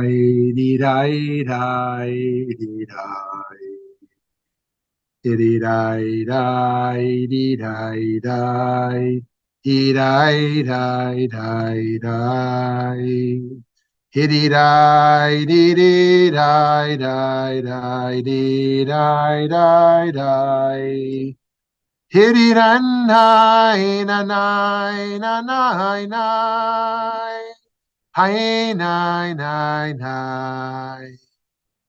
dee dee dee dee dee dee dee dee dee dee dee dee. Hitty die, dee dee die, die, die, dee die, die, die. Hitty dan, die, na, na, na, na, na. Hi, na, na, na.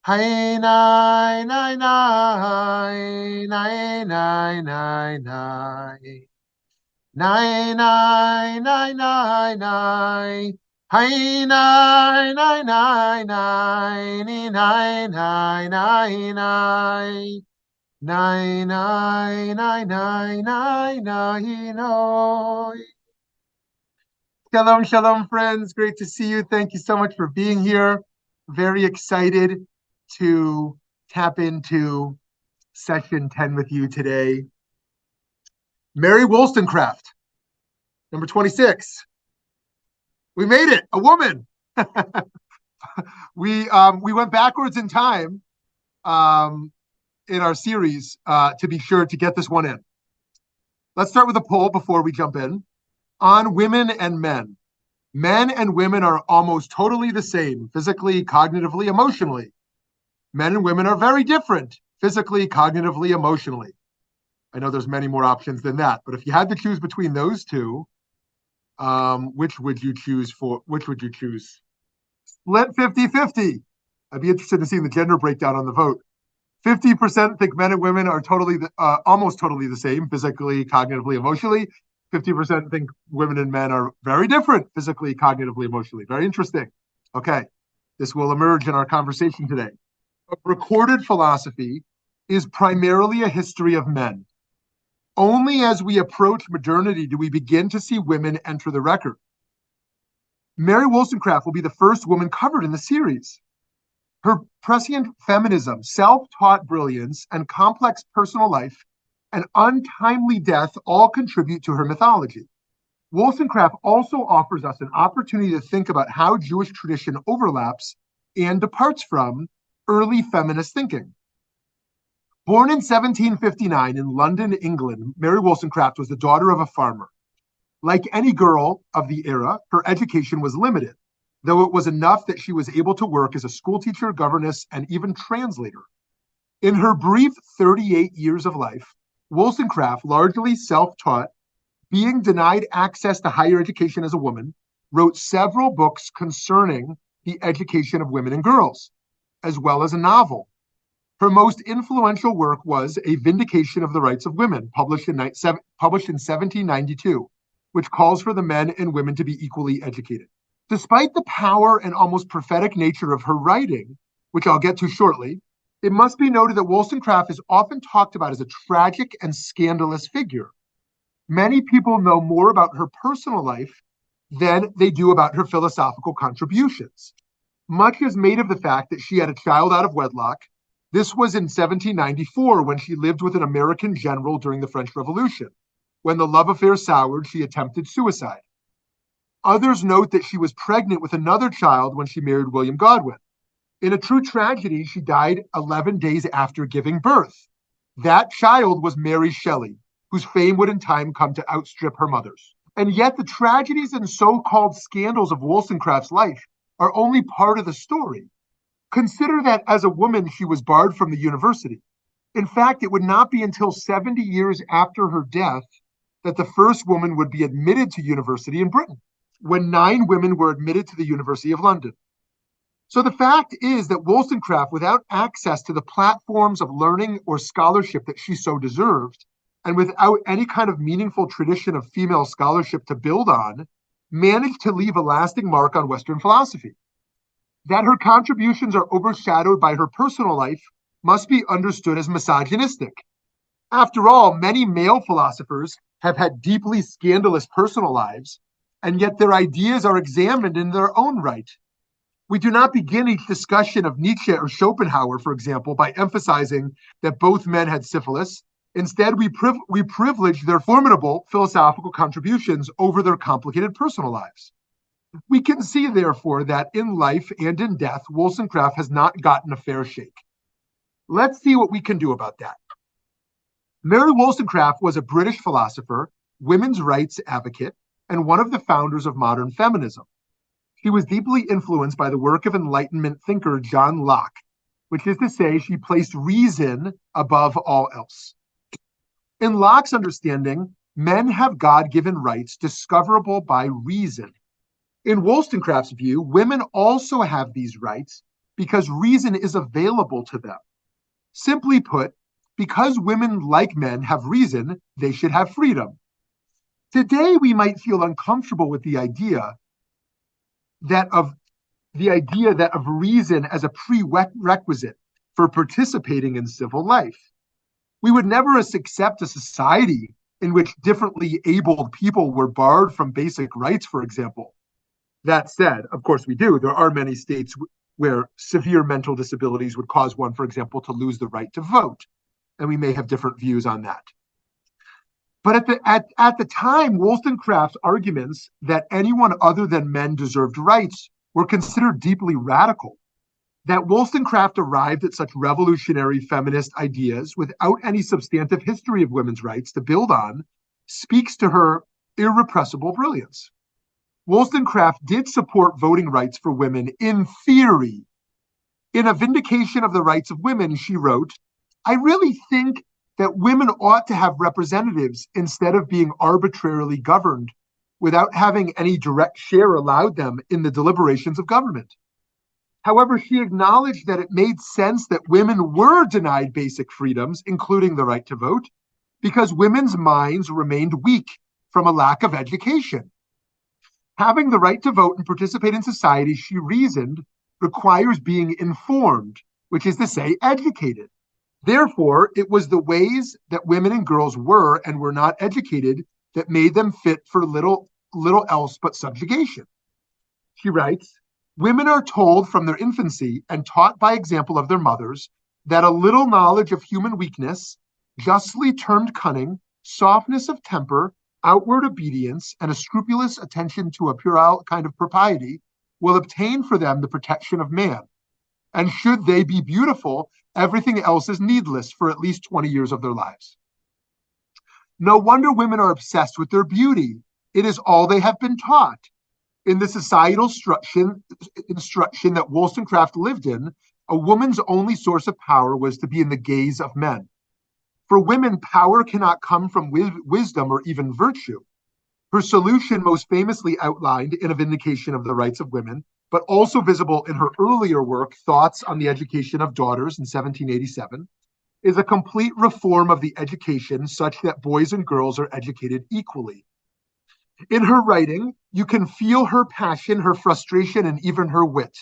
Hi, na, na, na. Na, na, na, na. Nine, nine, nine, nine, nine. Hi, nine, nine, nine, nine, nine, nine, nine, nine. Nine, nine, nine, nine, nine, nine, nine. Shalom, shalom, friends. Great to see you. Thank you so much for being here. Very excited to tap into session 10 with you today. Mary Wollstonecraft, number 26. We made it, a woman. We went backwards in time in our series to be sure to get this one in. Let's start with a poll before we jump in. On women and men. Men and women are almost totally the same, physically, cognitively, emotionally. Men and women are very different, physically, cognitively, emotionally. I know there's many more options than that, but if you had to choose between those two, which would you choose? Split 50-50. I'd be interested in seeing the gender breakdown on the vote. 50% think men and women are almost totally the same, physically, cognitively, emotionally. 50% think women and men are very different, physically, cognitively, emotionally. Very interesting. Okay, this will emerge in our conversation today. Recorded philosophy is primarily a history of men. Only as we approach modernity do we begin to see women enter the record. Mary Wollstonecraft will be the first woman covered in the series. Her prescient feminism, self-taught brilliance, and complex personal life, and untimely death all contribute to her mythology. Wollstonecraft also offers us an opportunity to think about how Jewish tradition overlaps and departs from early feminist thinking. Born in 1759 in London, England, Mary Wollstonecraft was the daughter of a farmer. Like any girl of the era, her education was limited, though it was enough that she was able to work as a schoolteacher, governess, and even translator. In her brief 38 years of life, Wollstonecraft, largely self-taught, being denied access to higher education as a woman, wrote several books concerning the education of women and girls, as well as a novel. Her most influential work was A Vindication of the Rights of Women, published in 1792, which calls for the men and women to be equally educated. Despite the power and almost prophetic nature of her writing, which I'll get to shortly, it must be noted that Wollstonecraft is often talked about as a tragic and scandalous figure. Many people know more about her personal life than they do about her philosophical contributions. Much is made of the fact that she had a child out of wedlock. This was in 1794 when she lived with an American general during the French Revolution. When the love affair soured, she attempted suicide. Others note that she was pregnant with another child when she married William Godwin. In a true tragedy, she died 11 days after giving birth. That child was Mary Shelley, whose fame would in time come to outstrip her mother's. And yet the tragedies and so-called scandals of Wollstonecraft's life are only part of the story. Consider that as a woman, she was barred from the university. In fact, it would not be until 70 years after her death that the first woman would be admitted to university in Britain, when 9 women were admitted to the University of London. So the fact is that Wollstonecraft, without access to the platforms of learning or scholarship that she so deserved, and without any kind of meaningful tradition of female scholarship to build on, managed to leave a lasting mark on Western philosophy. That her contributions are overshadowed by her personal life must be understood as misogynistic. After all, many male philosophers have had deeply scandalous personal lives, and yet their ideas are examined in their own right. We do not begin each discussion of Nietzsche or Schopenhauer, for example, by emphasizing that both men had syphilis. Instead, we privilege their formidable philosophical contributions over their complicated personal lives. We can see, therefore, that in life and in death, Wollstonecraft has not gotten a fair shake. Let's see what we can do about that. Mary Wollstonecraft was a British philosopher, women's rights advocate, and one of the founders of modern feminism. She was deeply influenced by the work of Enlightenment thinker John Locke, which is to say, she placed reason above all else. In Locke's understanding, men have God-given rights discoverable by reason. In Wollstonecraft's view, women also have these rights because reason is available to them. Simply put, because women, like men, have reason, they should have freedom. Today, we might feel uncomfortable with the idea that of reason as a prerequisite for participating in civil life. We would never accept a society in which differently abled people were barred from basic rights, for example. That said, of course we do. There are many states where severe mental disabilities would cause one, for example, to lose the right to vote. And we may have different views on that. But at the time, Wollstonecraft's arguments that anyone other than men deserved rights were considered deeply radical. That Wollstonecraft arrived at such revolutionary feminist ideas without any substantive history of women's rights to build on speaks to her irrepressible brilliance. Wollstonecraft did support voting rights for women in theory. In A Vindication of the Rights of Women, she wrote, "I really think that women ought to have representatives instead of being arbitrarily governed without having any direct share allowed them in the deliberations of government." However, she acknowledged that it made sense that women were denied basic freedoms, including the right to vote, because women's minds remained weak from a lack of education. Having the right to vote and participate in society, she reasoned, requires being informed, which is to say, educated. Therefore, it was the ways that women and girls were and were not educated that made them fit for little else but subjugation. She writes, "Women are told from their infancy and taught by example of their mothers that a little knowledge of human weakness, justly termed cunning, softness of temper, outward obedience, and a scrupulous attention to a puerile kind of propriety will obtain for them the protection of man. And should they be beautiful, everything else is needless for at least 20 years of their lives." No wonder women are obsessed with their beauty. It is all they have been taught. In the societal instruction that Wollstonecraft lived in, a woman's only source of power was to be in the gaze of men. For women, power cannot come from wisdom or even virtue. Her solution, most famously outlined in A Vindication of the Rights of Women, but also visible in her earlier work, Thoughts on the Education of Daughters in 1787, is a complete reform of the education such that boys and girls are educated equally. In her writing, you can feel her passion, her frustration, and even her wit.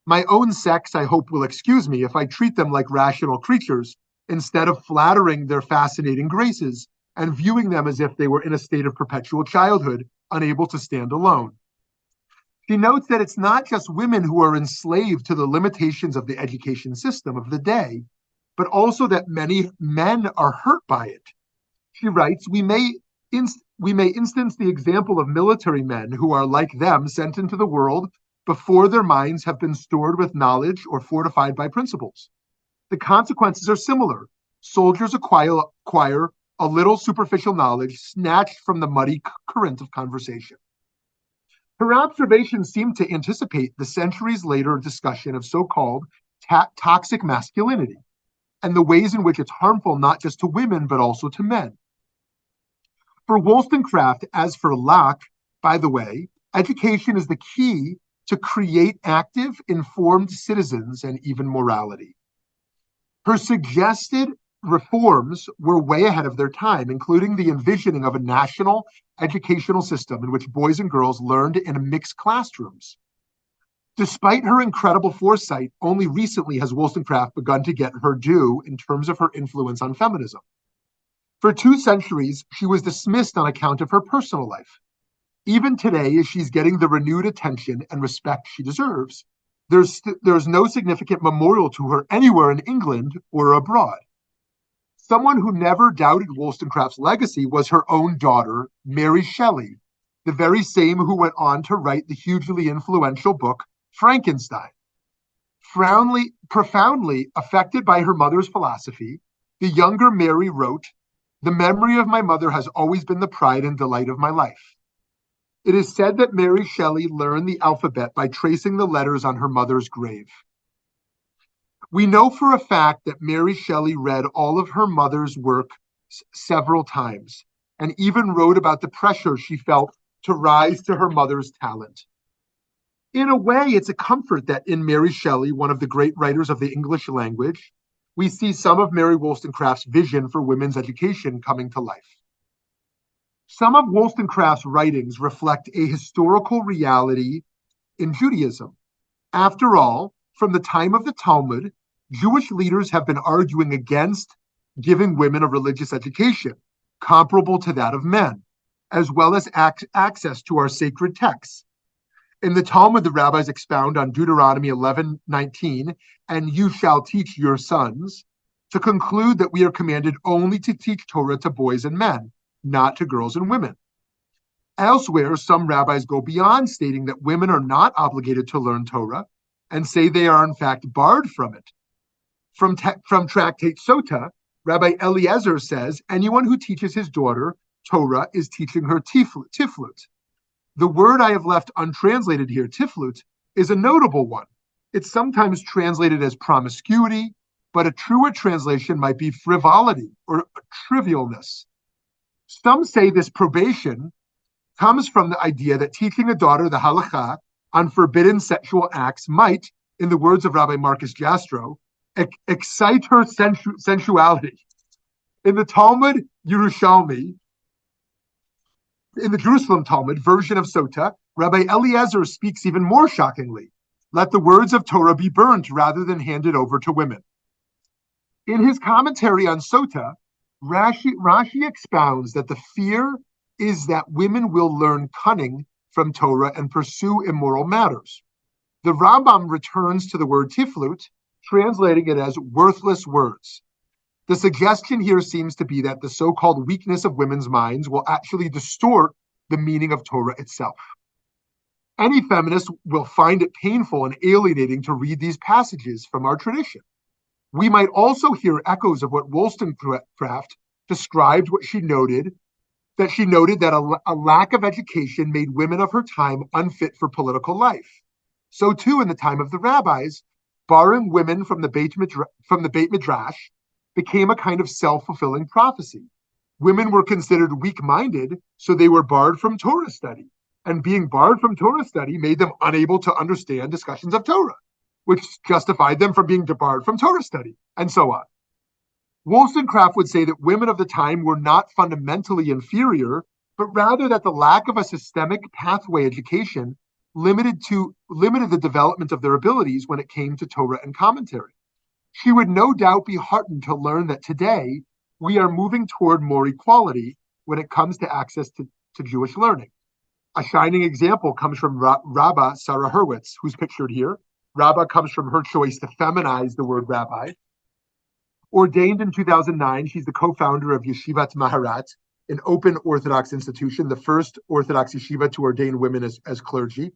My own sex, I hope, will excuse me if I treat them like rational creatures, instead of flattering their fascinating graces and viewing them as if they were in a state of perpetual childhood, unable to stand alone. She notes that it's not just women who are enslaved to the limitations of the education system of the day, but also that many men are hurt by it. She writes, we may instance the example of military men who are like them sent into the world before their minds have been stored with knowledge or fortified by principles. The consequences are similar. Soldiers acquire a little superficial knowledge snatched from the muddy current of conversation. Her observations seem to anticipate the centuries later discussion of so-called toxic masculinity and the ways in which it's harmful not just to women, but also to men. For Wollstonecraft, as for Locke, by the way, education is the key to create active, informed citizens and even morality. Her suggested reforms were way ahead of their time, including the envisioning of a national educational system in which boys and girls learned in mixed classrooms. Despite her incredible foresight, only recently has Wollstonecraft begun to get her due in terms of her influence on feminism. For 2 centuries, she was dismissed on account of her personal life. Even today, as she's getting the renewed attention and respect she deserves, there's no significant memorial to her anywhere in England or abroad. Someone who never doubted Wollstonecraft's legacy was her own daughter, Mary Shelley, the very same who went on to write the hugely influential book Frankenstein. Profoundly affected by her mother's philosophy, the younger Mary wrote, "The memory of my mother has always been the pride and delight of my life." It is said that Mary Shelley learned the alphabet by tracing the letters on her mother's grave. We know for a fact that Mary Shelley read all of her mother's work several times and even wrote about the pressure she felt to rise to her mother's talent. In a way, it's a comfort that in Mary Shelley, one of the great writers of the English language, we see some of Mary Wollstonecraft's vision for women's education coming to life. Some of Wollstonecraft's writings reflect a historical reality in Judaism. After all, from the time of the Talmud, Jewish leaders have been arguing against giving women a religious education comparable to that of men, as well as access to our sacred texts. In the Talmud, the rabbis expound on Deuteronomy 11:19, and you shall teach your sons, to conclude that we are commanded only to teach Torah to boys and men, not to girls and women. Elsewhere, some rabbis go beyond stating that women are not obligated to learn Torah and say they are in fact barred from it. From Tractate Sota, Rabbi Eliezer says anyone who teaches his daughter Torah is teaching her tiflut. The word I have left untranslated here, tiflut, is a notable one. It's sometimes translated as promiscuity, but a truer translation might be frivolity or trivialness. Some say this probation comes from the idea that teaching a daughter the halakha on forbidden sexual acts might, in the words of Rabbi Marcus Jastrow, excite her sensuality. In the Talmud Yerushalmi, in the Jerusalem Talmud version of Sota, Rabbi Eliezer speaks even more shockingly. Let the words of Torah be burnt rather than handed over to women. In his commentary on Sota, Rashi expounds that the fear is that women will learn cunning from Torah and pursue immoral matters. The Rambam returns to the word tiflut, translating it as worthless words. The suggestion here seems to be that the so-called weakness of women's minds will actually distort the meaning of Torah itself. Any feminist will find it painful and alienating to read these passages from our tradition. We might also hear echoes of what Wollstonecraft described what she noted that a lack of education made women of her time unfit for political life. So too, in the time of the rabbis, barring women from the Beit Midrash became a kind of self-fulfilling prophecy. Women were considered weak-minded, so they were barred from Torah study. And being barred from Torah study made them unable to understand discussions of Torah, which justified them from being debarred from Torah study, and so on. Wollstonecraft would say that women of the time were not fundamentally inferior, but rather that the lack of a systemic pathway education limited the development of their abilities when it came to Torah and commentary. She would no doubt be heartened to learn that today we are moving toward more equality when it comes to access to Jewish learning. A shining example comes from Rabba Sarah Hurwitz, who's pictured here. Rabba comes from her choice to feminize the word rabbi. Ordained in 2009, she's the co-founder of Yeshivat Maharat, an open Orthodox institution, the first Orthodox yeshiva to ordain women as clergy.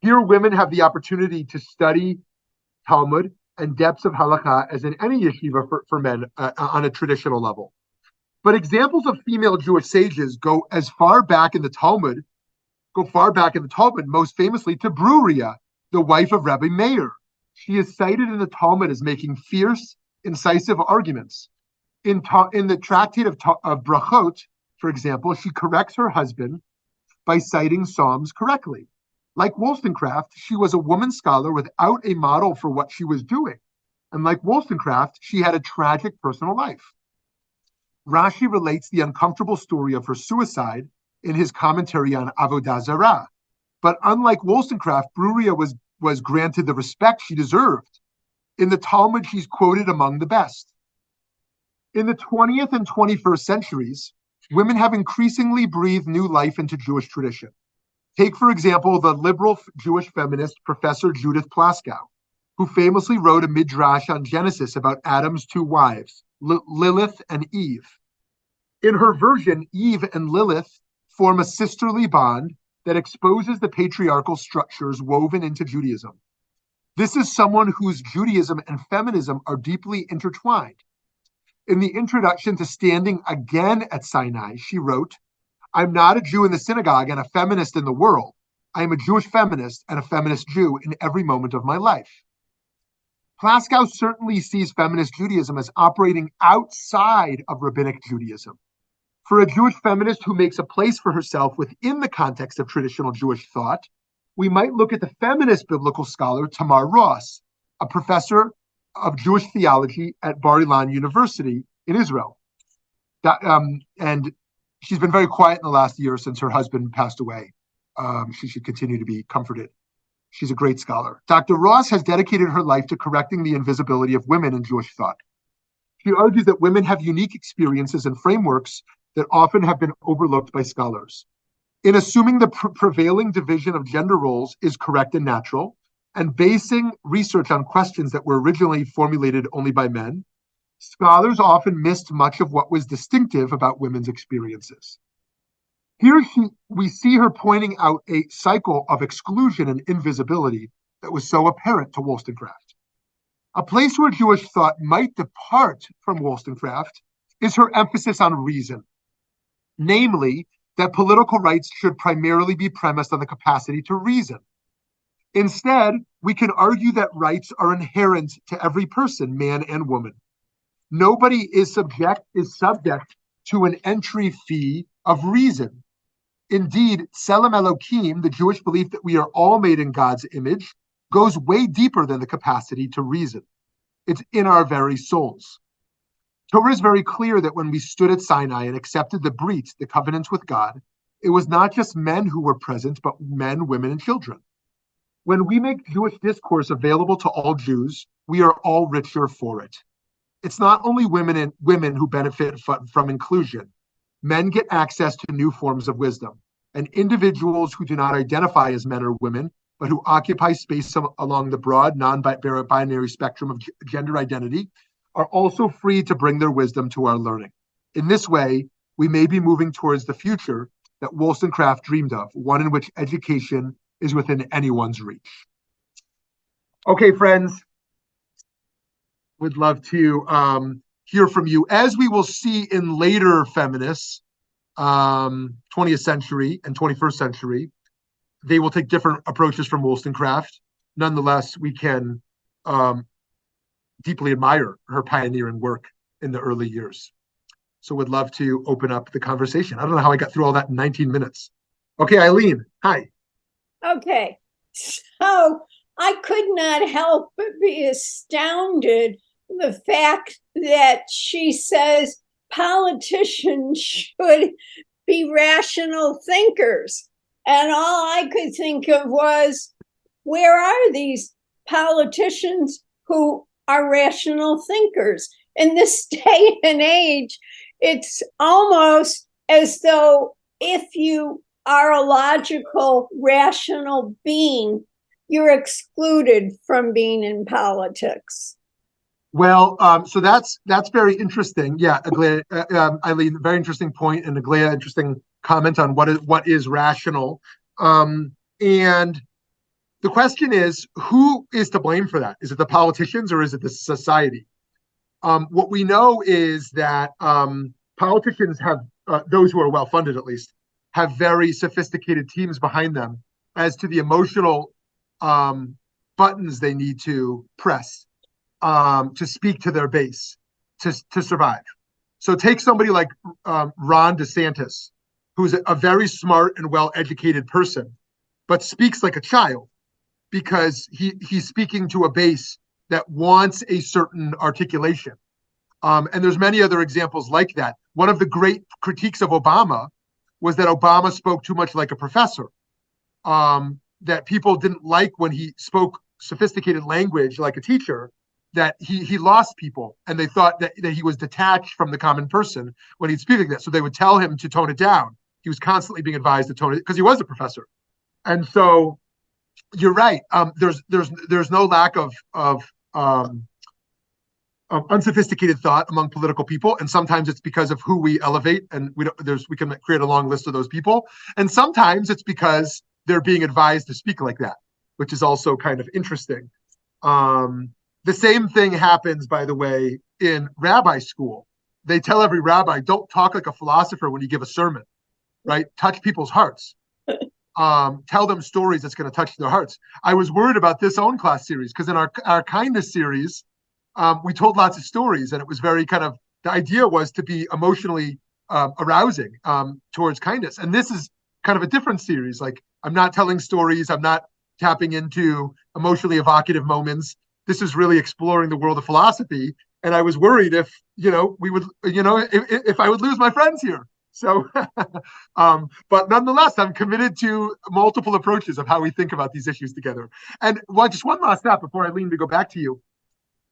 Here, women have the opportunity to study Talmud and depths of halakha as in any yeshiva for men on a traditional level. But examples of female Jewish sages go far back in the Talmud, most famously to Bruria, the wife of Rabbi Meir. She is cited in the Talmud as making fierce, incisive arguments. In the tractate of Brachot, for example, she corrects her husband by citing Psalms correctly. Like Wollstonecraft, she was a woman scholar without a model for what she was doing. And like Wollstonecraft, she had a tragic personal life. Rashi relates the uncomfortable story of her suicide in his commentary on Avodah Zarah. But unlike Wollstonecraft, Bruria was granted the respect she deserved. In the Talmud, she's quoted among the best. In the 20th and 21st centuries, women have increasingly breathed new life into Jewish tradition. Take, for example, the liberal Jewish feminist Professor Judith Plaskow, who famously wrote a Midrash on Genesis about Adam's two wives, Lilith and Eve. In her version, Eve and Lilith form a sisterly bond that exposes the patriarchal structures woven into Judaism. This is someone whose Judaism and feminism are deeply intertwined. In the introduction to Standing Again at Sinai, she wrote, "I'm not a Jew in the synagogue and a feminist in the world. I am a Jewish feminist and a feminist Jew in every moment of my life." Plaskow certainly sees feminist Judaism as operating outside of rabbinic Judaism. For a Jewish feminist who makes a place for herself within the context of traditional Jewish thought, we might look at the feminist biblical scholar Tamar Ross, a professor of Jewish theology at Bar Ilan University in Israel. And she's been very quiet in the last year since her husband passed away. She should continue to be comforted. She's a great scholar. Dr. Ross has dedicated her life to correcting the invisibility of women in Jewish thought. She argues that women have unique experiences and frameworks that often have been overlooked by scholars. In assuming the prevailing division of gender roles is correct and natural, and basing research on questions that were originally formulated only by men, scholars often missed much of what was distinctive about women's experiences. Here we see her pointing out a cycle of exclusion and invisibility that was so apparent to Wollstonecraft. A place where Jewish thought might depart from Wollstonecraft is her emphasis on reason, namely that political rights should primarily be premised on the capacity to reason. Instead, we can argue that rights are inherent to every person, man and woman. Nobody is subject to an entry fee of reason. Indeed, Tselem Elokim, the Jewish belief that we are all made in God's image, goes way deeper than the capacity to reason. It's in our very souls. Torah is very clear that when we stood at Sinai and accepted the Brit, the covenants with God, it was not just men who were present, but men, women, and children. When we make Jewish discourse available to all Jews, we are all richer for it. It's not only women who benefit from inclusion. Men get access to new forms of wisdom, and individuals who do not identify as men or women, but who occupy space along the broad non-binary spectrum of gender identity, are also free to bring their wisdom to our learning. In this way, we may be moving towards the future that Wollstonecraft dreamed of, one in which education is within anyone's reach. Okay, friends, would love to hear from you. As we will see in later feminists, 20th century and 21st century, they will take different approaches from Wollstonecraft. Nonetheless, we can deeply admire her pioneering work in the early years. So would love to open up the conversation. I don't know how I got through all that in 19 minutes. Okay, Eileen, hi. Okay, so I could not help but be astounded the fact that she says politicians should be rational thinkers. And all I could think of was, where are these politicians who are rational thinkers? In this day and age, it's almost as though if you are a logical, rational being, you're excluded from being in politics. Well, so that's very interesting. Yeah, Aglaia, Eileen, very interesting point, and Aglaia, interesting comment on what is rational. And the question is, who is to blame for that? Is it the politicians or is it the society? What we know is that politicians have, those who are well-funded at least, have very sophisticated teams behind them as to the emotional buttons they need to press to speak to their base, to survive. So take somebody like Ron DeSantis, who's a very smart and well-educated person, but speaks like a child because he's speaking to a base that wants a certain articulation. And there's many other examples like that. One of the great critiques of Obama was that Obama spoke too much like a professor, that people didn't like when he spoke sophisticated language like a teacher, that he lost people and they thought that he was detached from the common person when he'd speak like that. So they would tell him to tone it down. He was constantly being advised to tone it because he was a professor. And so you're right. There's no lack of unsophisticated thought among political people, and sometimes it's because of who we elevate, and we can create a long list of those people, and sometimes it's because they're being advised to speak like that, which is also kind of interesting. The same thing happens, by the way, in rabbi school. They tell every rabbi, don't talk like a philosopher when you give a sermon, right? Touch people's hearts. Tell them stories that's going to touch their hearts. I was worried about this own class series because in our kindness series, we told lots of stories, and it was very kind of, the idea was to be emotionally arousing towards kindness. And this is kind of a different series. Like, I'm not telling stories. I'm not tapping into emotionally evocative moments. This is really exploring the world of philosophy. And I was worried if, if I would lose my friends here. So, but nonetheless, I'm committed to multiple approaches of how we think about these issues together. And just one last step before Eileen, to go back to you.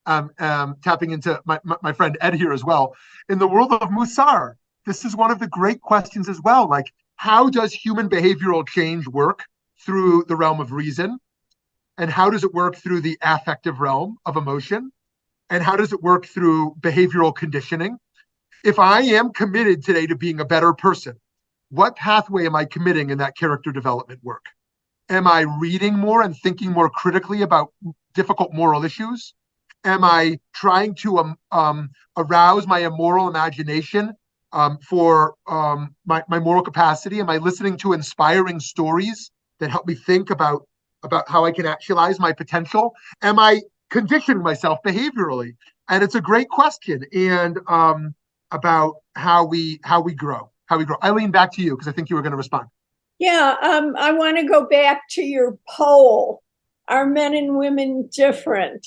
Tapping into my friend Ed here as well. In the world of Musar, this is one of the great questions as well. Like, how does human behavioral change work through the realm of reason? And how does it work through the affective realm of emotion? And how does it work through behavioral conditioning? If I am committed today to being a better person, what pathway am I committing in that character development work? Am I reading more and thinking more critically about difficult moral issues? Am I trying to arouse my immoral imagination for my moral capacity? Am I listening to inspiring stories that help me think about how I can actualize my potential? Am I conditioning myself behaviorally? And it's a great question, and about how we grow. Eileen, back to you, because I think you were going to respond. Yeah, I want to go back to your poll. Are men and women different?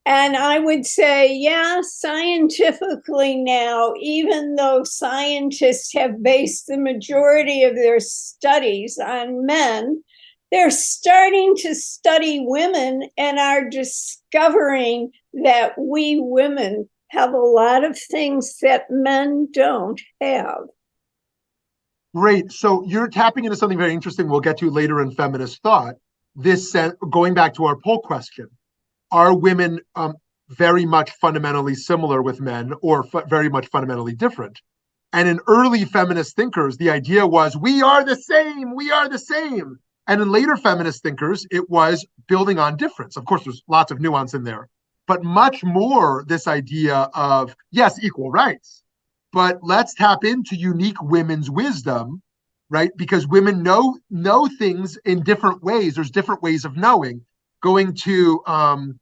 And I would say, yeah, scientifically now, even though scientists have based the majority of their studies on men, they're starting to study women and are discovering that we women have a lot of things that men don't have. Great. So you're tapping into something very interesting we'll get to later in feminist thought. Going back to our poll question, are women very much fundamentally similar with men, or very much fundamentally different? And in early feminist thinkers, the idea was, we are the same, we are the same. And in later feminist thinkers, it was building on difference. Of course, there's lots of nuance in there, but much more this idea of, yes, equal rights, but let's tap into unique women's wisdom, right? Because women know things in different ways. There's different ways of knowing. Going to Carol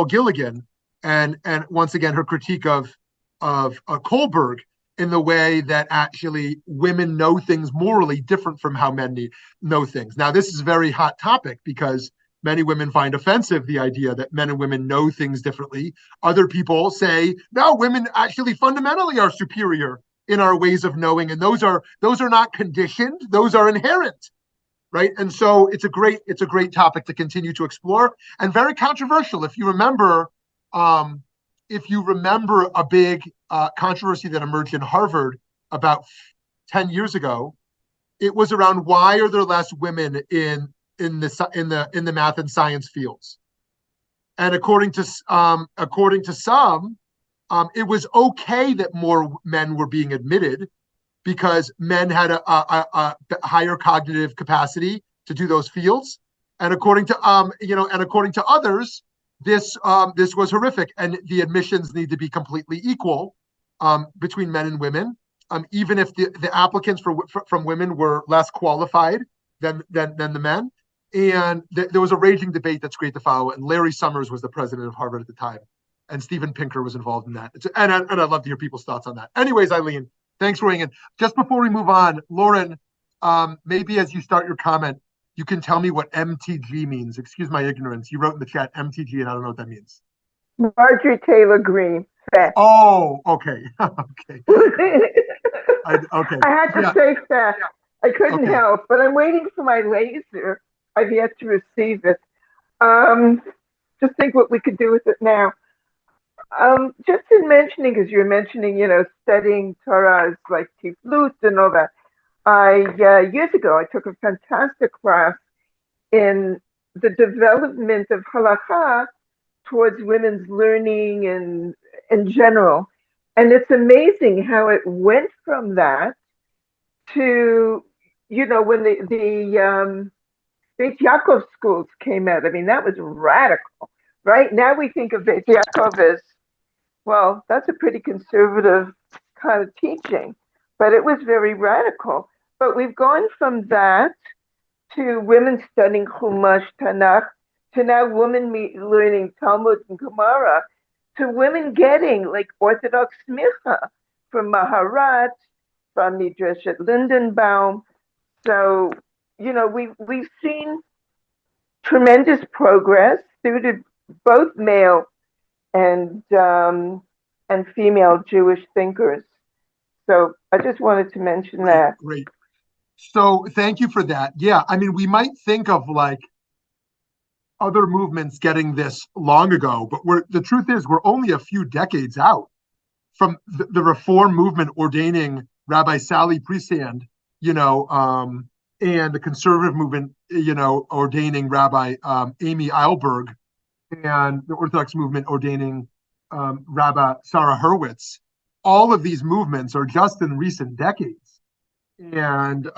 Gilligan, and once again her critique of Kohlberg, in the way that actually women know things morally different from how men know things. Now, this is a very hot topic because many women find offensive the idea that men and women know things differently. Other people say, no, women actually fundamentally are superior in our ways of knowing, and those are not conditioned; those are inherent. Right. And so it's a great topic to continue to explore, and very controversial. If you remember a big controversy that emerged in Harvard about 10 years ago, it was around, why are there less women in the math and science fields? And according to some, it was okay that more men were being admitted, because men had a higher cognitive capacity to do those fields, and according to others, this was horrific, and the admissions need to be completely equal between men and women, even if the applicants from women were less qualified than the men. And there was a raging debate that's great to follow, and Larry Summers was the president of Harvard at the time, and Steven Pinker was involved in that. And I'd love to hear people's thoughts on that. Anyways, Eileen, thanks for weighing in. Just before we move on, Lauren, maybe as you start your comment, you can tell me what MTG means. Excuse my ignorance. You wrote in the chat MTG, and I don't know what that means. Marjorie Taylor Greene. Fast. Oh, okay. Okay. Okay. I had to say fast. I couldn't help, but I'm waiting for my laser. I've yet to receive it. Just think what we could do with it now. Just in mentioning, because you're mentioning, studying Torah is like tiflut and all that. Years ago, I took a fantastic class in the development of halakha towards women's learning and in general. And it's amazing how it went from that to, when the Beit Yaakov schools came out. I mean, that was radical. Right now we think of Beit Yaakov as, well, that's a pretty conservative kind of teaching, but it was very radical. But we've gone from that to women studying Chumash, Tanakh, to now women learning Talmud and Gemara, to women getting like Orthodox smicha from Maharat, from Midrash at Lindenbaum. So, we've seen tremendous progress through to both male and female Jewish thinkers. So I just wanted to mention that. Great. So thank you for that. Yeah, I mean, we might think of like other movements getting this long ago, but the truth is we're only a few decades out from the Reform movement ordaining Rabbi Sally Priesand, and the conservative movement, ordaining Rabbi Amy Eilberg, and the Orthodox movement ordaining Rabbi Sarah Hurwitz. All of these movements are just in recent decades, and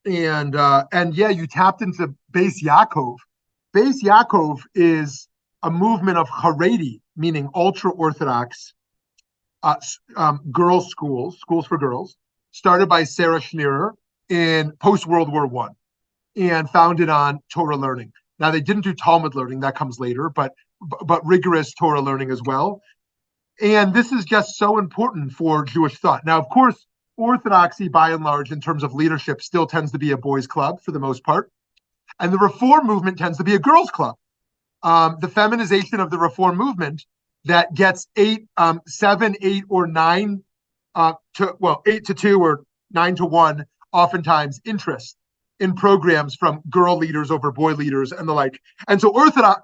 yeah, you tapped into Beis Yaakov. Beis Yaakov is a movement of Haredi, meaning ultra-Orthodox girls' schools for girls, started by Sarah Schneerer in post-World War I and founded on Torah learning. Now, they didn't do Talmud learning, that comes later, but rigorous Torah learning as well. And this is just so important for Jewish thought. Now, of course, Orthodoxy, by and large, in terms of leadership, still tends to be a boys' club for the most part. And the Reform movement tends to be a girls' club. The feminization of the Reform movement that gets 7, 8, or 9 to 8 to 2 or 9 to 1, oftentimes interest in programs from girl leaders over boy leaders and the like. And so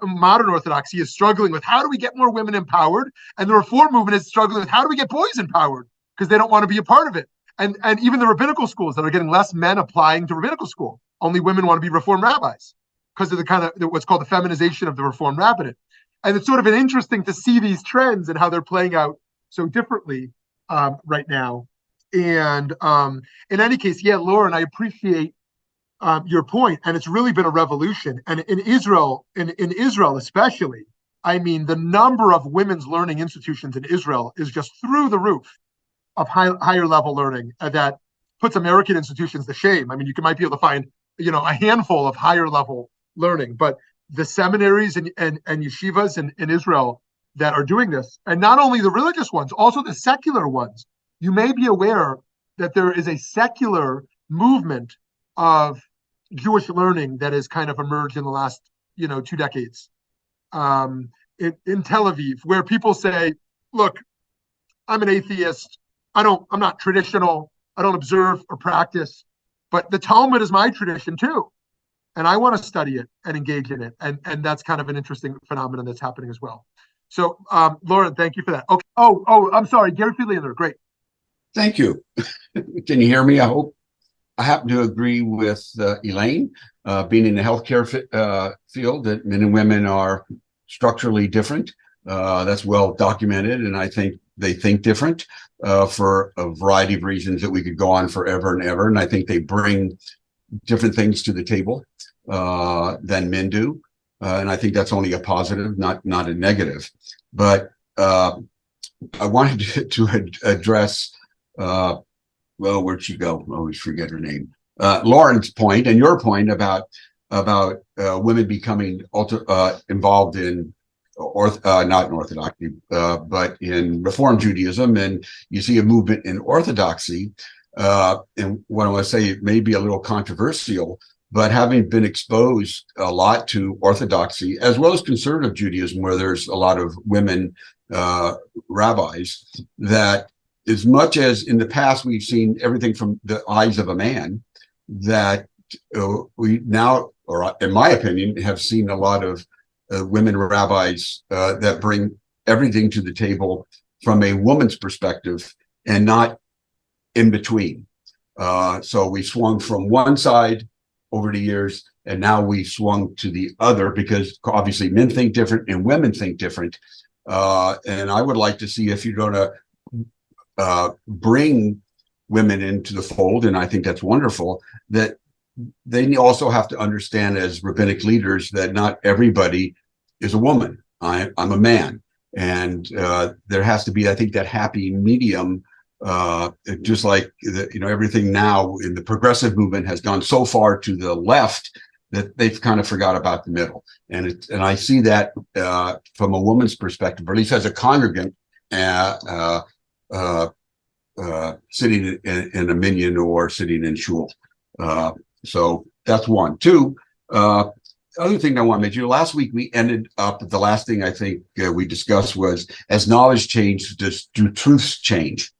modern Orthodoxy is struggling with how do we get more women empowered? And the Reform movement is struggling with how do we get boys empowered? Because they don't want to be a part of it. And even the rabbinical schools that are getting less men applying to rabbinical school, only women want to be Reform rabbis because of the kind of what's called the feminization of the Reform rabbinate. And it's sort of interesting to see these trends and how they're playing out so differently right now. And in any case, yeah, Lauren, I appreciate your point, and it's really been a revolution. And in Israel especially, I mean, the number of women's learning institutions in Israel is just through the roof of higher level learning that puts American institutions to shame. I mean, you might be able to find, a handful of higher level learning, but the seminaries and yeshivas in Israel that are doing this, and not only the religious ones, also the secular ones. You may be aware that there is a secular movement of Jewish learning that has kind of emerged in the last, 2 decades in Tel Aviv, where people say, look, I'm an atheist. I'm not traditional. I don't observe or practice, but the Talmud is my tradition too. And I want to study it and engage in it. And that's kind of an interesting phenomenon that's happening as well. So, Lauren, thank you for that. Okay. Oh, I'm sorry. Gary Friedlander. Great. Thank you. Can you hear me? I hope. I happen to agree with Elaine, being in the healthcare field, that men and women are structurally different. That's well documented, and I think they think different for a variety of reasons that we could go on forever and ever. And I think they bring different things to the table than men do. And I think that's only a positive, not a negative. But I wanted to address, well, where'd she go? I always forget her name. Lauren's point and your point about women becoming involved in not in Orthodoxy, but in Reform Judaism. And you see a movement in Orthodoxy. And what I want to say, it may be a little controversial, but having been exposed a lot to Orthodoxy as well as conservative Judaism, where there's a lot of women rabbis, that as much as in the past we've seen everything from the eyes of a man, that we now, or in my opinion, have seen a lot of women rabbis that bring everything to the table from a woman's perspective and not in between. So we swung from one side over the years, and now we've swung to the other because obviously men think different and women think different. And I would like to see if you're going to bring women into the fold, and I think that's wonderful, that they also have to understand as rabbinic leaders that not everybody is a woman. I'm a man. And there has to be, I think, that happy medium, just like everything now in the progressive movement has gone so far to the left that they've kind of forgot about the middle. And I see that from a woman's perspective, or at least as a congregant, sitting in a minyan or sitting in shul. So that's one. Two, other thing I want to mention, last week we ended up, the last thing I think we discussed was, as knowledge changes, do truths change?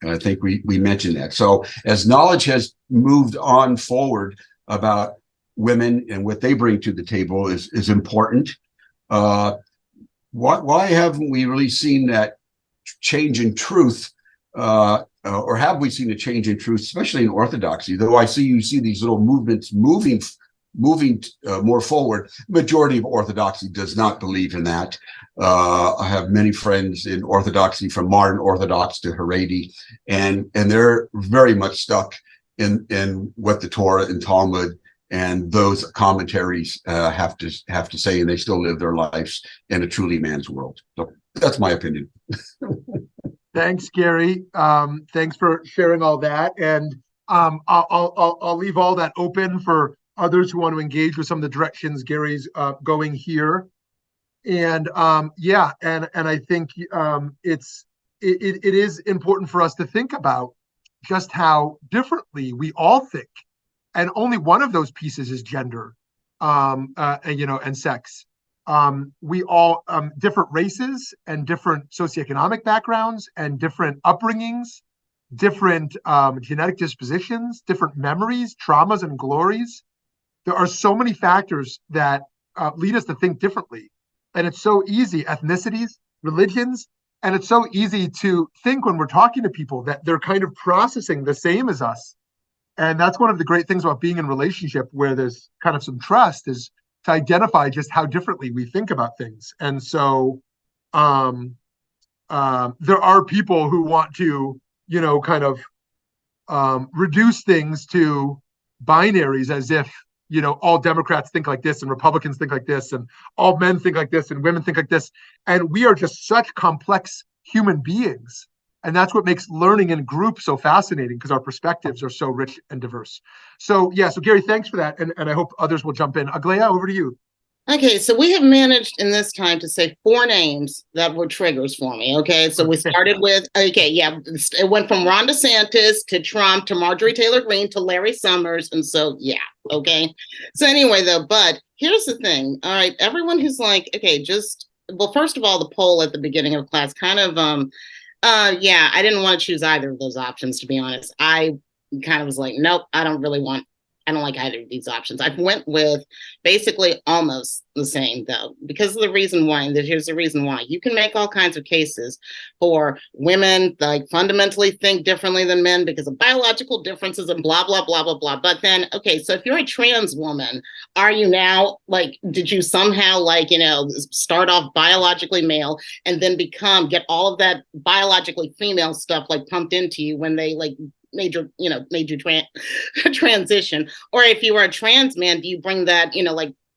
And I think we mentioned that. So as knowledge has moved on forward about women and what they bring to the table is important. Why haven't we really seen that change in truth? Or have we seen a change in truth, especially in Orthodoxy? Though you see these little movements moving more forward. Majority of Orthodoxy does not believe in that. I have many friends in Orthodoxy, from modern Orthodox to Haredi, and they're very much stuck in what the Torah and Talmud and those commentaries have to say, and they still live their lives in a truly man's world. So that's my opinion. Thanks, Gary. Thanks for sharing all that, and I'll leave all that open for others who want to engage with some of the directions Gary's going here. And and I think it is important for us to think about just how differently we all think, and only one of those pieces is gender, and sex. We all different races and different socioeconomic backgrounds and different upbringings, different genetic dispositions, different memories, traumas, and glories. There are so many factors that lead us to think differently. And it's so easy, ethnicities, religions, and it's so easy to think when we're talking to people that they're kind of processing the same as us. And that's one of the great things about being in a relationship where there's kind of some trust, is to identify just how differently we think about things. And so there are people who want to, kind of reduce things to binaries, as if, all Democrats think like this and Republicans think like this and all men think like this and women think like this. And we are just such complex human beings. And that's what makes learning in group so fascinating, because our perspectives are so rich and diverse. So Gary, thanks for that. And I hope others will jump in. Aglaya, over to you. Okay, so we have managed in this time to say 4 names that were triggers for me. Okay, so we started with, it went from Ron DeSantis to Trump to Marjorie Taylor Greene to Larry Summers. And so, okay. So anyway, though, but here's the thing. All right, everyone who's like, okay, first of all, the poll at the beginning of class kind of, I didn't want to choose either of those options, to be honest. I kind of was like, nope, I don't like either of these options. I went with basically almost the same, though, because of the reason why. And here's the reason why. You can make all kinds of cases for women like fundamentally think differently than men because of biological differences and blah, blah, blah, blah, blah. But then, okay, so if you're a trans woman, are you now did you somehow start off biologically male and then get all of that biologically female stuff pumped into you when they made you transition? Or if you were a trans man, do you bring that,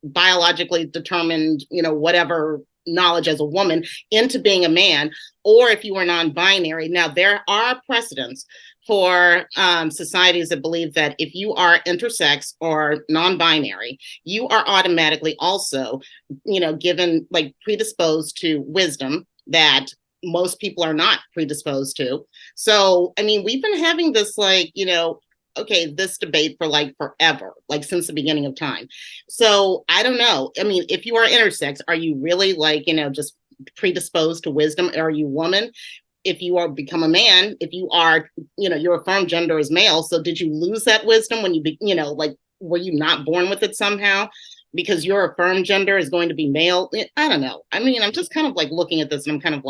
biologically determined, whatever knowledge as a woman into being a man? Or if you were non-binary, now there are precedents for societies that believe that if you are intersex or non-binary, you are automatically also, given predisposed to wisdom that most people are not predisposed to. So, I mean, we've been having this this debate for forever, since the beginning of time. So I don't know. I mean, if you are intersex, are you really just predisposed to wisdom? Are you woman? If you become a man, if you are, your affirmed gender is male. So did you lose that wisdom when were you not born with it somehow? Because your affirmed gender is going to be male? I don't know. I mean, I'm just kind of looking at this and I'm kind of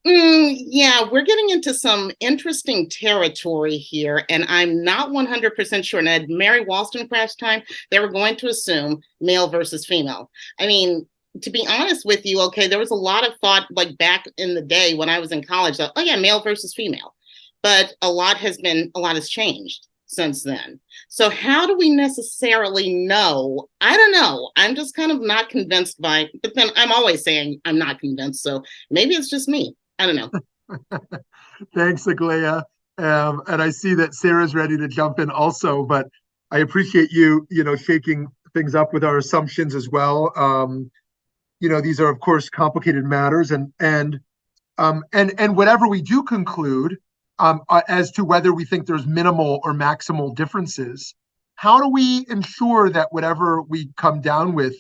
Yeah, we're getting into some interesting territory here, and I'm not 100% sure. And at Mary Wollstonecraft's time, they were going to assume male versus female. I mean, to be honest with you, okay, there was a lot of thought, like back in the day when I was in college, that, oh yeah, male versus female. But a lot has changed since then. So how do we necessarily know? I don't know. I'm just kind of not convinced but then I'm always saying I'm not convinced. So maybe it's just me. I don't know. Thanks, Aglaia. And I see that Sarah's ready to jump in also, but I appreciate you, shaking things up with our assumptions as well. These are, of course, complicated matters, and whatever we do conclude as to whether we think there's minimal or maximal differences, how do we ensure that whatever we come down with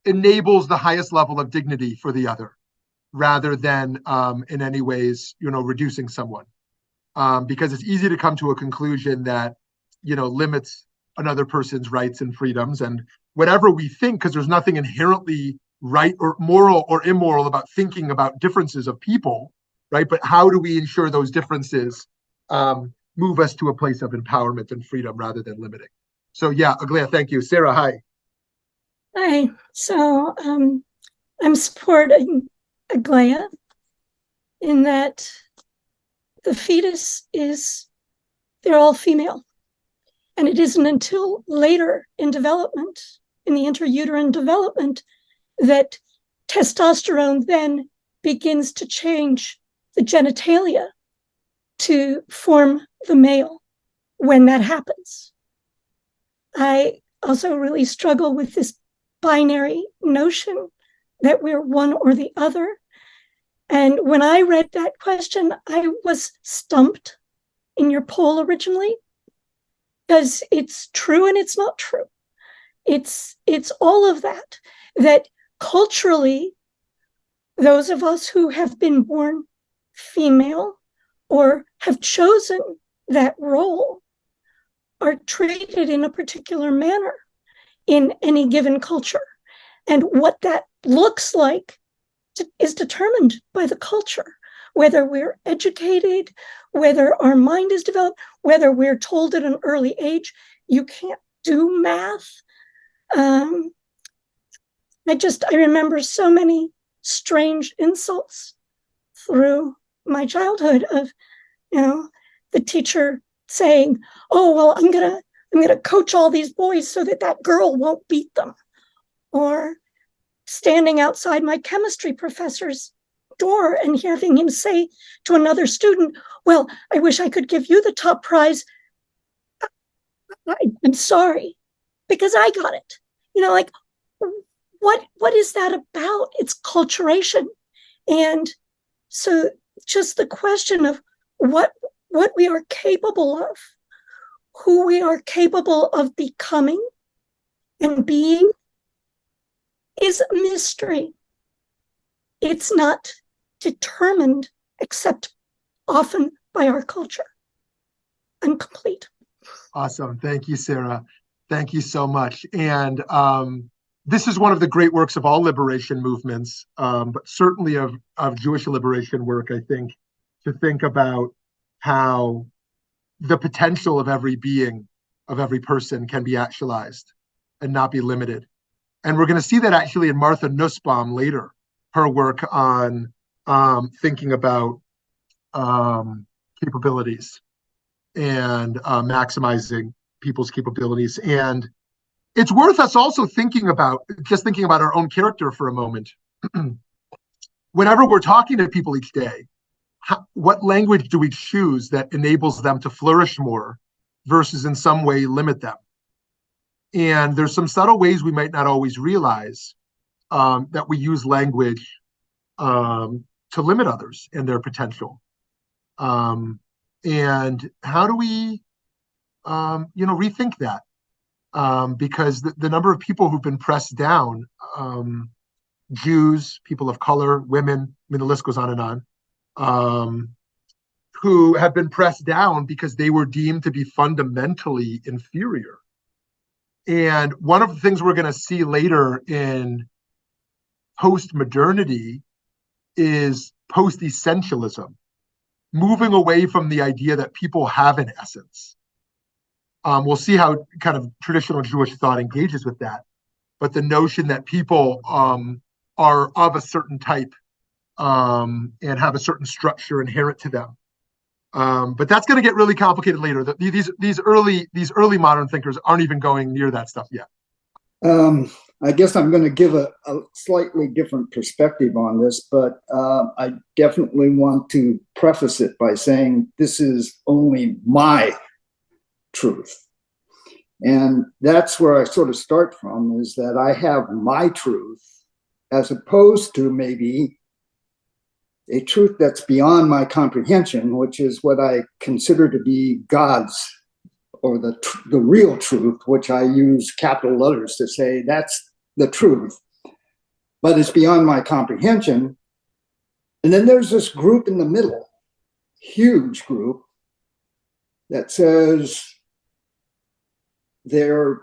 enables the highest level of dignity for the other, rather than in any ways, reducing someone? Because it's easy to come to a conclusion that, limits another person's rights and freedoms, and whatever we think, because there's nothing inherently right or moral or immoral about thinking about differences of people, right? But how do we ensure those differences move us to a place of empowerment and freedom rather than limiting? So yeah, Aglaia, thank you. Sarah, hi. Hi. So I'm supporting Aglaia in that the fetus they're all female. And it isn't until later in development, in the intrauterine development, that testosterone then begins to change the genitalia to form the male when that happens. I also really struggle with this binary notion that we're one or the other. And when I read that question, I was stumped in your poll originally, because it's true and it's not true. It's all of that culturally, those of us who have been born female or have chosen that role are treated in a particular manner in any given culture. And what that looks like is determined by the culture, whether we're educated, whether our mind is developed, whether we're told at an early age, you can't do math. I remember so many strange insults through my childhood of, the teacher saying, oh, well, I'm gonna coach all these boys so that girl won't beat them. Or standing outside my chemistry professor's door and having him say to another student, well, I wish I could give you the top prize. I'm sorry, because I got it. What is that about? It's culturation. And so just the question of what we are capable of, who we are capable of becoming and being, is a mystery. It's not determined except often by our culture. I'm complete. Awesome. Thank you, Sarah. Thank you so much. And this is one of the great works of all liberation movements, but certainly of Jewish liberation work, I think, to think about how the potential of every being, of every person, can be actualized and not be limited. And we're going to see that actually in Martha Nussbaum later, her work on thinking about capabilities and maximizing people's capabilities. And it's worth us also thinking about our own character for a moment. Whenever we're talking to people each day, what language do we choose that enables them to flourish more versus in some way limit them? And there's some subtle ways we might not always realize that we use language to limit others and their potential. And how do we, rethink that? Because the number of people who've been pressed down, Jews, people of color, women, I mean, the list goes on and on, who have been pressed down because they were deemed to be fundamentally inferior. And one of the things we're going to see later in post-modernity is post-essentialism, moving away from the idea that people have an essence. We'll see how kind of traditional Jewish thought engages with that, but the notion that people are of a certain type and have a certain structure inherent to them. But that's going to get really complicated later. These early modern thinkers aren't even going near that stuff yet. I guess I'm going to give a slightly different perspective on this, but I definitely want to preface it by saying this is only my truth. And that's where I sort of start from, is that I have my truth as opposed to maybe a truth that's beyond my comprehension, which is what I consider to be God's, or the real truth, which I use capital letters to say that's the truth, but it's beyond my comprehension. And then there's this group in the middle, huge group, that says they're,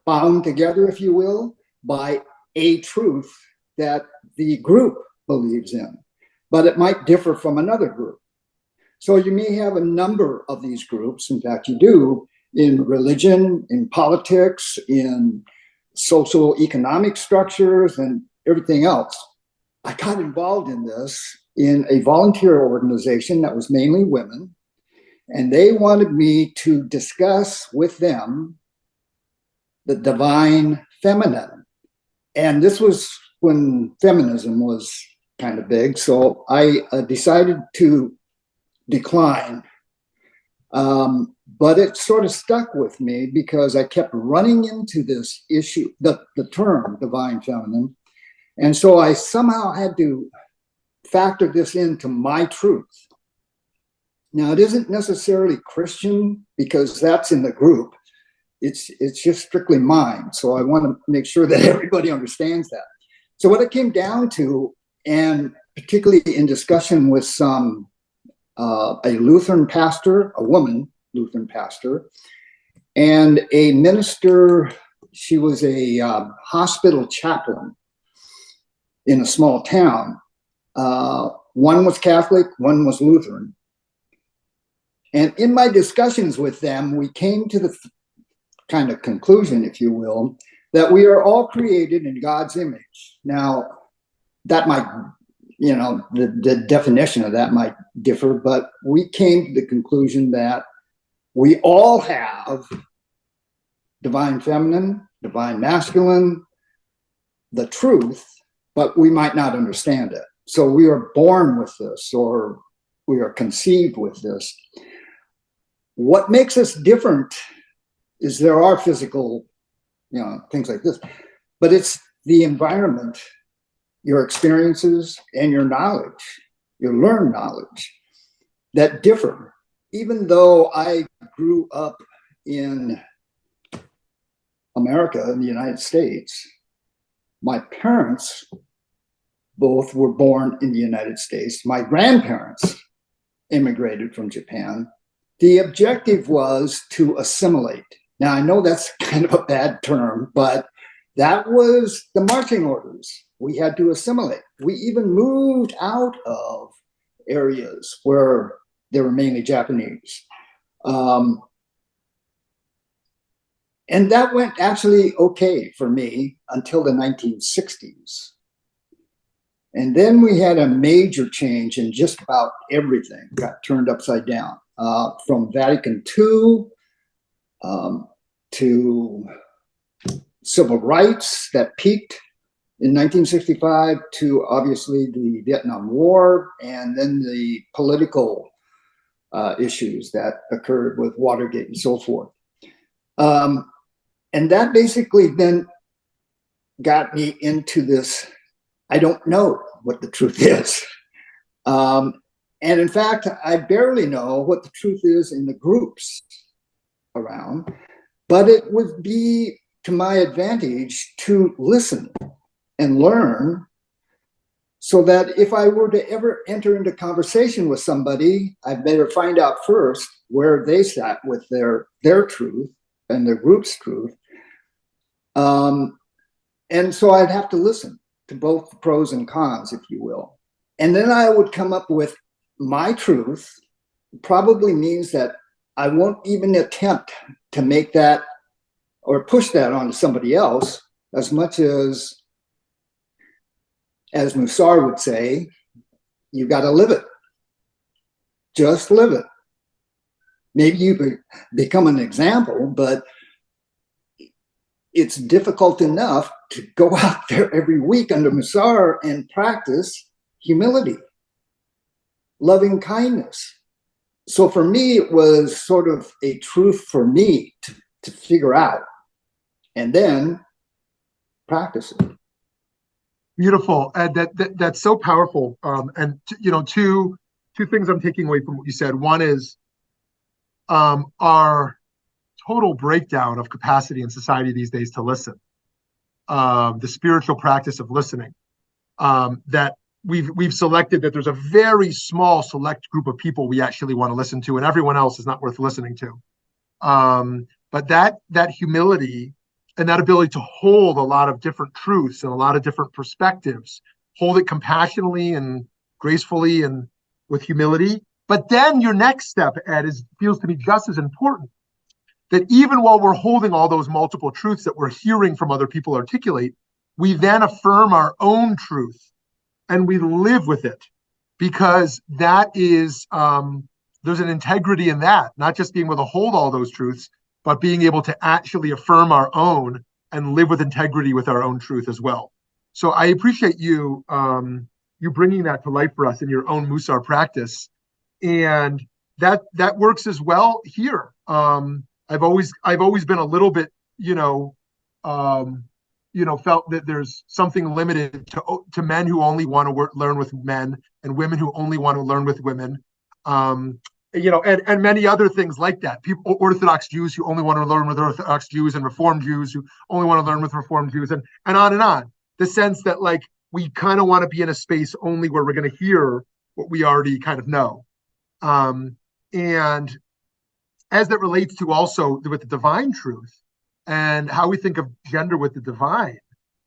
bound together, if you will, by a truth that the group believes in, but it might differ from another group. So you may have a number of these groups, in fact you do, in religion, in politics, in social economic structures, and everything else. I got involved in this in a volunteer organization that was mainly women, and they wanted me to discuss with them the divine feminine. And this was when feminism was kind of big, so I decided to decline. But it sort of stuck with me because I kept running into this issue, the term divine feminine. And so I somehow had to factor this into my truth. Now, it isn't necessarily Christian because that's in the group. It's just strictly mine. So I want to make sure that everybody understands that. So what it came down to, and particularly in discussion with some a Lutheran pastor, a woman Lutheran pastor, and a minister. She was a hospital chaplain in a small town. One was Catholic, one was Lutheran. And in my discussions with them, we came to the kind of conclusion, if you will, that we are all created in God's image. Now, that might, the definition of that might differ, but we came to the conclusion that we all have divine feminine, divine masculine, the truth, but we might not understand it. So we are born with this, or we are conceived with this. What makes us different is there are physical, things like this, but it's the environment, your experiences, and your knowledge, your learned knowledge that differ. Even though I grew up in America, in the United States, my parents both were born in the United States. My grandparents immigrated from Japan. The objective was to assimilate. Now, I know that's kind of a bad term, but that was the marching orders. We had to assimilate. We even moved out of areas where they were mainly Japanese. And that went actually okay for me until the 1960s. And then we had a major change in just about everything got turned upside down, from Vatican II to civil rights that peaked in 1965 to obviously the Vietnam War, and then the political issues that occurred with Watergate and so forth. And that basically then got me into this, I don't know what the truth is. And in fact, I barely know what the truth is in the groups around, but it would be to my advantage to listen and learn, so that if I were to ever enter into conversation with somebody, I better find out first where they sat with their truth and their group's truth. And so I'd have to listen to both the pros and cons, if you will. And then I would come up with my truth. Probably means that I won't even attempt to make that or push that onto somebody else, as much as Musar would say, you got to live it. Just live it. Maybe you become an example, but it's difficult enough to go out there every week under Musar and practice humility, loving kindness. So for me, it was sort of a truth for me to figure out and then practice it. Beautiful. And that's so powerful. Two things I'm taking away from what you said. One is our total breakdown of capacity in society these days to listen. The spiritual practice of listening. That we've selected that there's a very small select group of people we actually want to listen to, and everyone else is not worth listening to. But that humility and that ability to hold a lot of different truths and a lot of different perspectives, hold it compassionately and gracefully and with humility. But then your next step, Ed, feels to me just as important. That even while we're holding all those multiple truths that we're hearing from other people articulate, we then affirm our own truth and we live with it, because that is, there's an integrity in that, not just being able to hold all those truths, but being able to actually affirm our own and live with integrity with our own truth as well. So I appreciate you bringing that to life for us in your own Musar practice, and that works as well here. I've always been a little bit, felt that there's something limited to men who only want to learn with men and women who only want to learn with women. And many other things like that. People, Orthodox Jews who only want to learn with Orthodox Jews, and Reformed Jews who only want to learn with Reformed Jews, and on and on. The sense that like we kind of want to be in a space only where we're going to hear what we already kind of know. And as that relates to also with the divine truth and how we think of gender with the divine,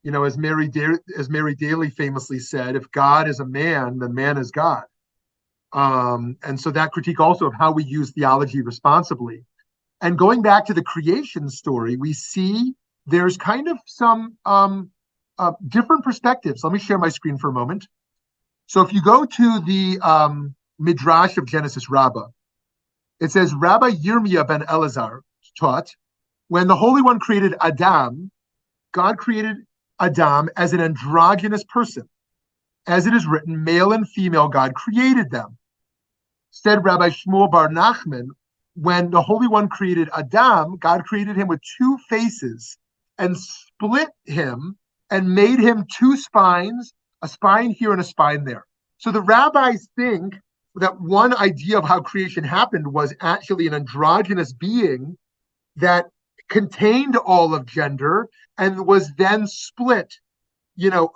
as Mary Daly famously said, if God is a man, then man is God. And so that critique also of how we use theology responsibly. And going back to the creation story, we see there's kind of some different perspectives. Let me share my screen for a moment. So if you go to the Midrash of Genesis Rabbah, it says, Rabbi Yirmiyah ben Elazar taught, when the Holy One created Adam, God created Adam as an androgynous person. As it is written, male and female God created them. Said Rabbi Shmuel bar Nachman, when the Holy One created Adam, God created him with two faces and split him and made him two spines, a spine here and a spine there. So the rabbis think that one idea of how creation happened was actually an androgynous being that contained all of gender and was then split,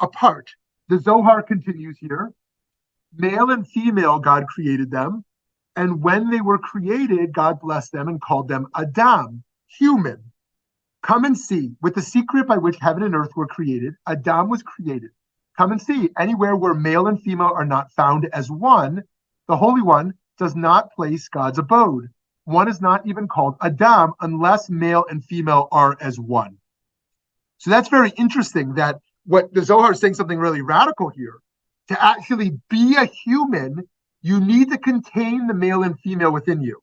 apart. The Zohar continues here. Male and female, God created them. And when they were created, God blessed them and called them Adam, human. Come and see. With the secret by which heaven and earth were created, Adam was created. Come and see. Anywhere where male and female are not found as one, the Holy One does not place God's abode. One is not even called Adam unless male and female are as one. So that's very interesting that what the Zohar is saying something really radical here. To actually be a human, you need to contain the male and female within you,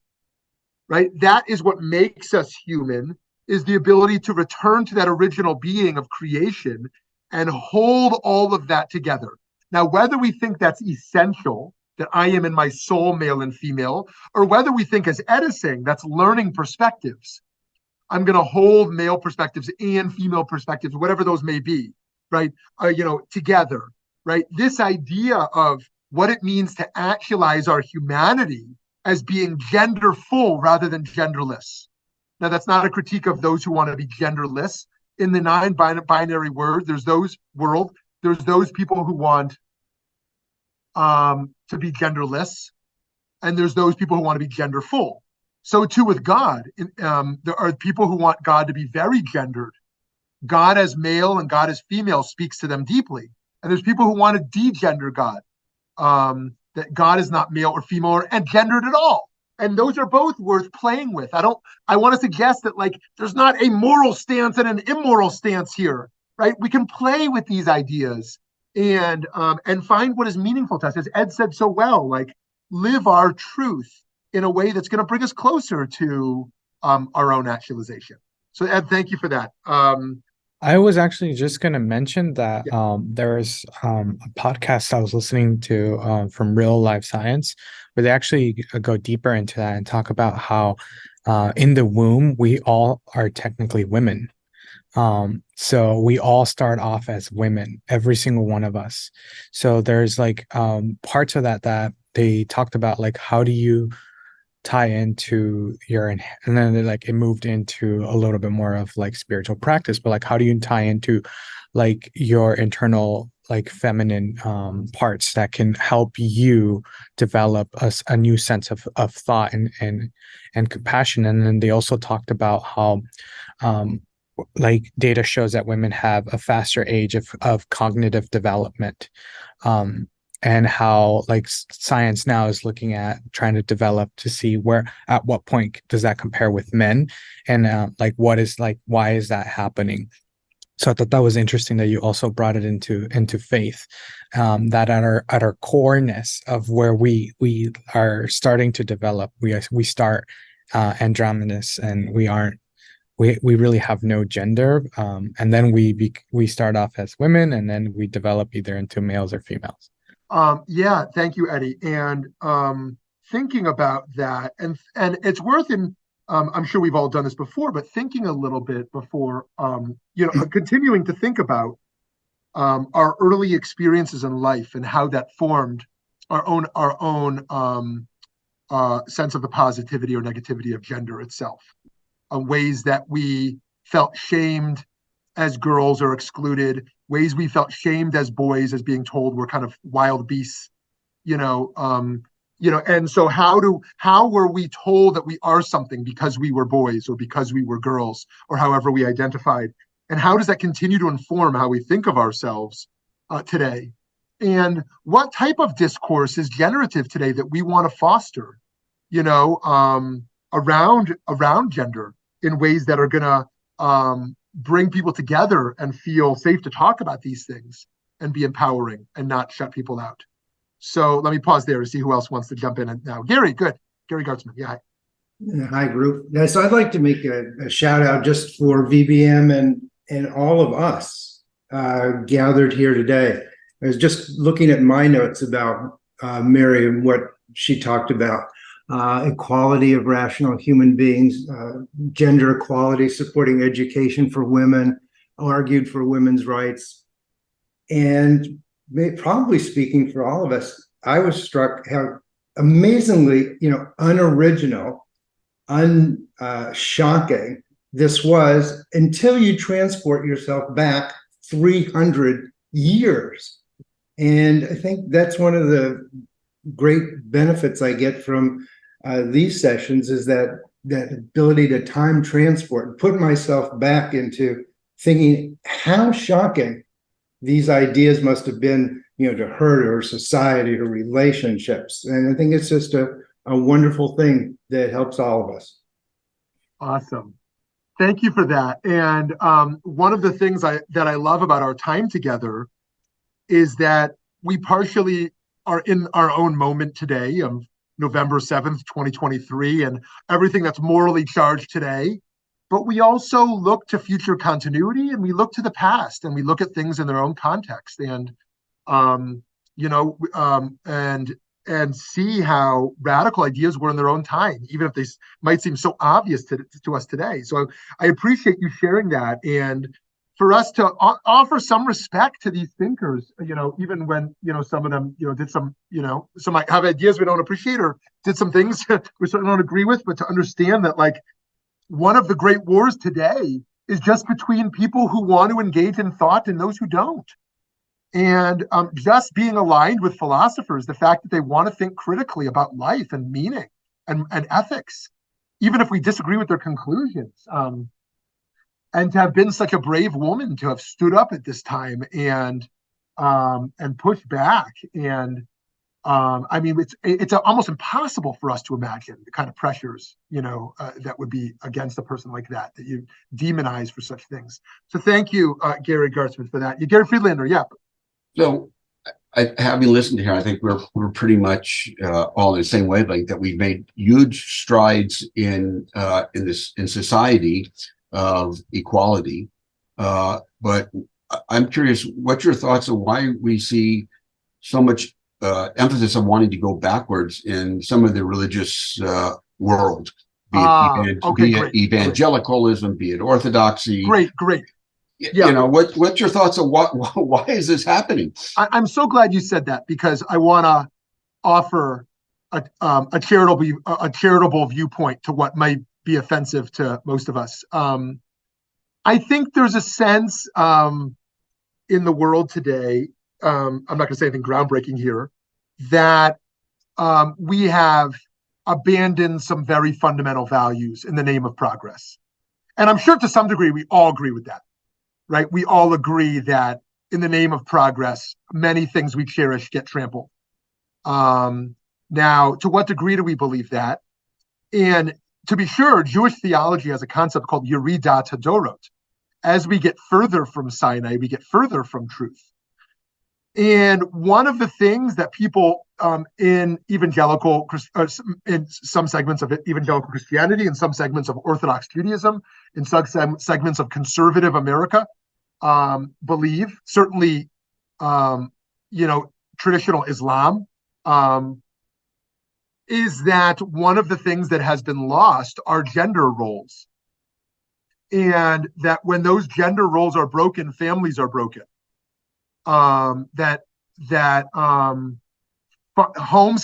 right? That is what makes us human, is the ability to return to that original being of creation and hold all of that together. Now, whether we think that's essential, that I am in my soul male and female, or whether we think, as Ed is saying, that's learning perspectives. I'm going to hold male perspectives and female perspectives, whatever those may be, right? Together, right? This idea of what it means to actualize our humanity as being genderful rather than genderless. Now, that's not a critique of those who want to be genderless. In the non-binary world, there's those people who want to be genderless, and there's those people who want to be genderful. So too with God, there are people who want God to be very gendered. God as male and God as female speaks to them deeply, and there's people who want to degender God, that God is not male or female or gendered at all. And those are both worth playing with. I want to suggest that like there's not a moral stance and an immoral stance here, right? We can play with these ideas and find what is meaningful to us. As Ed said so well, like live our truth in a way that's going to bring us closer to our own actualization. So Ed, thank you for that. I was actually just going to mention that there's a podcast I was listening to from Real Life Science, where they actually go deeper into that and talk about how in the womb, we all are technically women. So we all start off as women, every single one of us. So there's like parts of that they talked about, like how do you tie into and then like it moved into a little bit more of like spiritual practice, but like how do you tie into like your internal like feminine parts that can help you develop a new sense of thought and compassion. And then they also talked about how like data shows that women have a faster age of cognitive development, and how like science now is looking at trying to develop to see at what point does that compare with men, and like why is that happening. So I thought that was interesting that you also brought it into faith, that at our coreness of where we are starting to develop, we start androgynous, and we really have no gender, and then we start off as women, and then we develop either into males or females. Yeah, thank you, Eddie. And thinking about that, and it's worth I'm sure we've all done this before, but thinking a little bit before, continuing to think about our early experiences in life and how that formed our own sense of the positivity or negativity of gender itself, ways that we felt shamed as girls or excluded, ways we felt shamed as boys, as being told we're kind of wild beasts, and so how were we told that we are something because we were boys or because we were girls or however we identified, and how does that continue to inform how we think of ourselves today, and what type of discourse is generative today that we want to foster, around gender in ways that are going to bring people together and feel safe to talk about these things and be empowering and not shut people out. So let me pause there to see who else wants to jump in now. Gary, good. Gary Gartzman. Yeah. Hi, group. So I'd like to make a shout out just for VBM and all of us gathered here today. I was just looking at my notes about Mary and what she talked about. Equality of rational human beings, gender equality, supporting education for women, argued for women's rights. And probably speaking for all of us, I was struck how amazingly, unoriginal, shocking this was until you transport yourself back 300 years. And I think that's one of the great benefits I get from these sessions is that ability to time transport and put myself back into thinking how shocking these ideas must have been, to her or society or relationships. And I think it's just a wonderful thing that helps all of us. Awesome. Thank you for that. And one of the things that I love about our time together is that we partially are in our own moment today of November 7th, 2023, and everything that's morally charged today. But we also look to future continuity, and we look to the past, and we look at things in their own context, and and see how radical ideas were in their own time, even if they might seem so obvious to us today. So I appreciate you sharing that, and for us to offer some respect to these thinkers, even when, some of them, did some might have ideas we don't appreciate or did some things we certainly don't agree with, but to understand that, like, one of the great wars today is just between people who want to engage in thought and those who don't. And just being aligned with philosophers, the fact that they want to think critically about life and meaning and ethics, even if we disagree with their conclusions. And to have been such a brave woman to have stood up at this time and and push back. And I mean, it's almost impossible for us to imagine the kind of pressures, that would be against a person like that you demonize for such things. So thank you, Gary Gartsman, for that. Gary Friedlander, yeah. So, having listened here, I think we're pretty much all in the same wavelength, that we've made huge strides in society of equality. But I'm curious, what's your thoughts on why we see so much emphasis on wanting to go backwards in some of the religious world, be it evangelicalism, be it orthodoxy. Great. Yeah. What's your thoughts on why is this happening? I'm so glad you said that, because I want to offer a charitable viewpoint to what might be offensive to most of us. I think there's a sense in the world today, I'm not going to say anything groundbreaking here, that we have abandoned some very fundamental values in the name of progress. And I'm sure to some degree we all agree with that, right? We all agree that in the name of progress, many things we cherish get trampled. Now, to what degree do we believe that? And to be sure, Jewish theology has a concept called Yeridat Hadorot. As we get further from Sinai, we get further from truth. And one of the things that people in some segments of evangelical Christianity, in some segments of Orthodox Judaism, in some segments of conservative America, believe, certainly, traditional Islam, is that one of the things that has been lost are gender roles. And that when those gender roles are broken, families are broken. Homes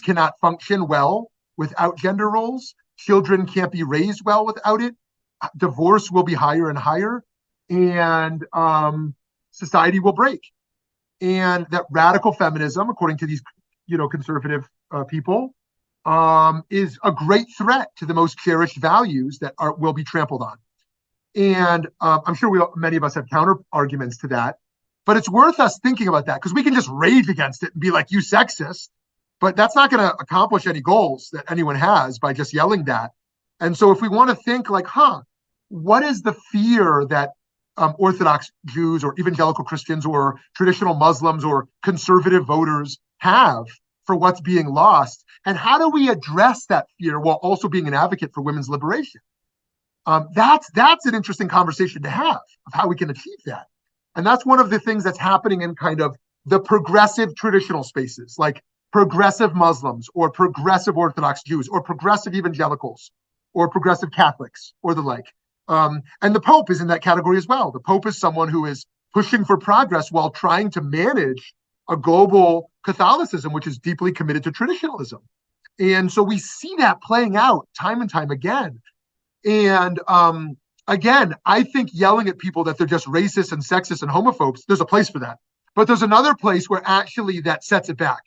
cannot function well without gender roles. Children can't be raised well without it. Divorce will be higher and higher, and society will break. And that radical feminism, according to these, conservative people, is a great threat to the most cherished values that will be trampled on. And I'm sure many of us have counter arguments to that. But it's worth us thinking about that, because we can just rage against it and be like, you sexist. But that's not going to accomplish any goals that anyone has by just yelling that. And so if we want to think like, what is the fear that Orthodox Jews or evangelical Christians or traditional Muslims or conservative voters have for what's being lost? And how do we address that fear while also being an advocate for women's liberation? That's an interesting conversation to have, of how we can achieve that. And that's one of the things that's happening in kind of the progressive traditional spaces, like progressive Muslims or progressive Orthodox Jews or progressive evangelicals or progressive Catholics or the like. And the Pope is in that category as well. The Pope is someone who is pushing for progress while trying to manage a global Catholicism, which is deeply committed to traditionalism. And so we see that playing out time and time again. And again, I think yelling at people that they're just racist and sexist and homophobes, there's a place for that. But there's another place where actually that sets it back,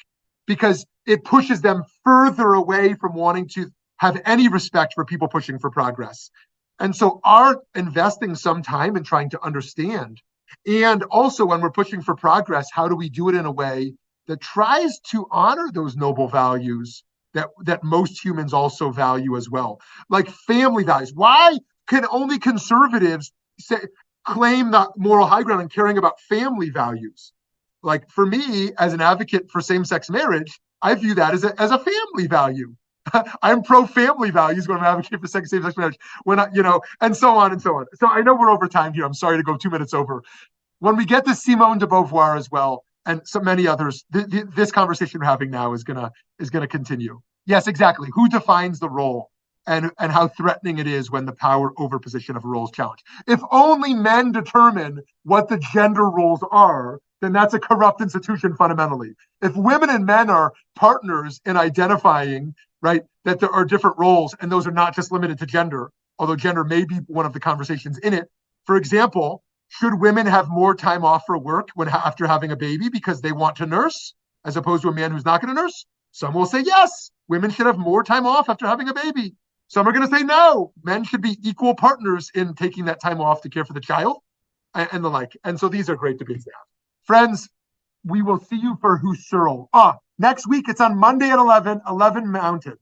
because it pushes them further away from wanting to have any respect for people pushing for progress. And so our investing some time in trying to understand, and also when we're pushing for progress, how do we do it in a way that tries to honor those noble values that most humans also value as well, like family values. Why can only conservatives claim the moral high ground and caring about family values? Like, for me, as an advocate for same-sex marriage, I view that as a family value. I'm pro-family values when I'm advocating for same-sex marriage, and so on and so on. So I know we're over time here. I'm sorry to go 2 minutes over. When we get to Simone de Beauvoir as well, and so many others, this conversation we're having now is gonna continue. Yes, exactly. Who defines the role, and how threatening it is when the power over position of a role is challenged? If only men determine what the gender roles are, then that's a corrupt institution fundamentally. If women and men are partners in identifying, right, that there are different roles, and those are not just limited to gender, although gender may be one of the conversations in it. For example, should women have more time off for work after having a baby because they want to nurse, as opposed to a man who's not going to nurse? Some will say yes, women should have more time off after having a baby. Some are going to say no, men should be equal partners in taking that time off to care for the child, and the like. And so these are great debates to have. Friends, we will see you for Husserl. Next week, it's on Monday at 11 Mountain.